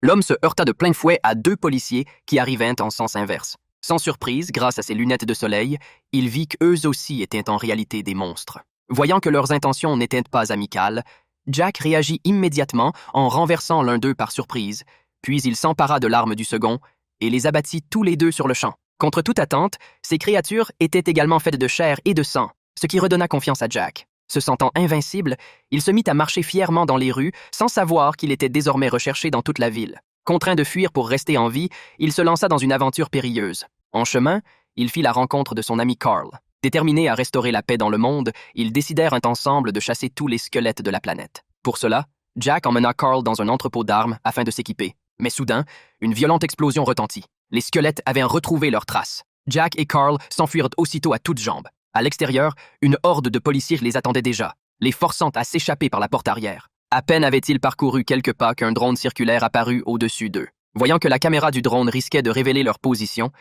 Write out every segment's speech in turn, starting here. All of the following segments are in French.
L'homme se heurta de plein fouet à deux policiers qui arrivaient en sens inverse. Sans surprise, grâce à ses lunettes de soleil, il vit qu'eux aussi étaient en réalité des monstres. Voyant que leurs intentions n'étaient pas amicales, Jack réagit immédiatement en renversant l'un d'eux par surprise, puis il s'empara de l'arme du second et les abattit tous les deux sur le champ. Contre toute attente, ces créatures étaient également faites de chair et de sang, ce qui redonna confiance à Jack. Se sentant invincible, il se mit à marcher fièrement dans les rues sans savoir qu'il était désormais recherché dans toute la ville. Contraint de fuir pour rester en vie, il se lança dans une aventure périlleuse. En chemin, il fit la rencontre de son ami Carl. Déterminés à restaurer la paix dans le monde, ils décidèrent ensemble de chasser tous les squelettes de la planète. Pour cela, Jack emmena Carl dans un entrepôt d'armes afin de s'équiper. Mais soudain, une violente explosion retentit. Les squelettes avaient retrouvé leurs traces. Jack et Carl s'enfuirent aussitôt à toutes jambes. À l'extérieur, une horde de policiers les attendait déjà, les forçant à s'échapper par la porte arrière. À peine avaient-ils parcouru quelques pas qu'un drone circulaire apparut au-dessus d'eux. Voyant que la caméra du drone risquait de révéler leur position,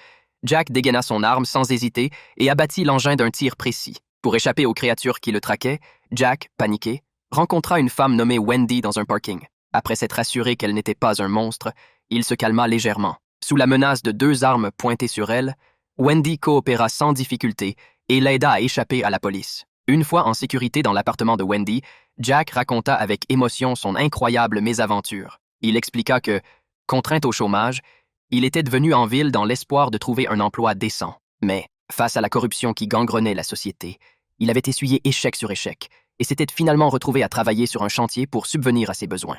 Jack dégaina son arme sans hésiter et abattit l'engin d'un tir précis. Pour échapper aux créatures qui le traquaient, Jack, paniqué, rencontra une femme nommée Wendy dans un parking. Après s'être assuré qu'elle n'était pas un monstre, il se calma légèrement. Sous la menace de deux armes pointées sur elle, Wendy coopéra sans difficulté et l'aida à échapper à la police. Une fois en sécurité dans l'appartement de Wendy, Jack raconta avec émotion son incroyable mésaventure. Il expliqua que, contraint au chômage, il était devenu en ville dans l'espoir de trouver un emploi décent. Mais, face à la corruption qui gangrenait la société, il avait essuyé échec sur échec et s'était finalement retrouvé à travailler sur un chantier pour subvenir à ses besoins.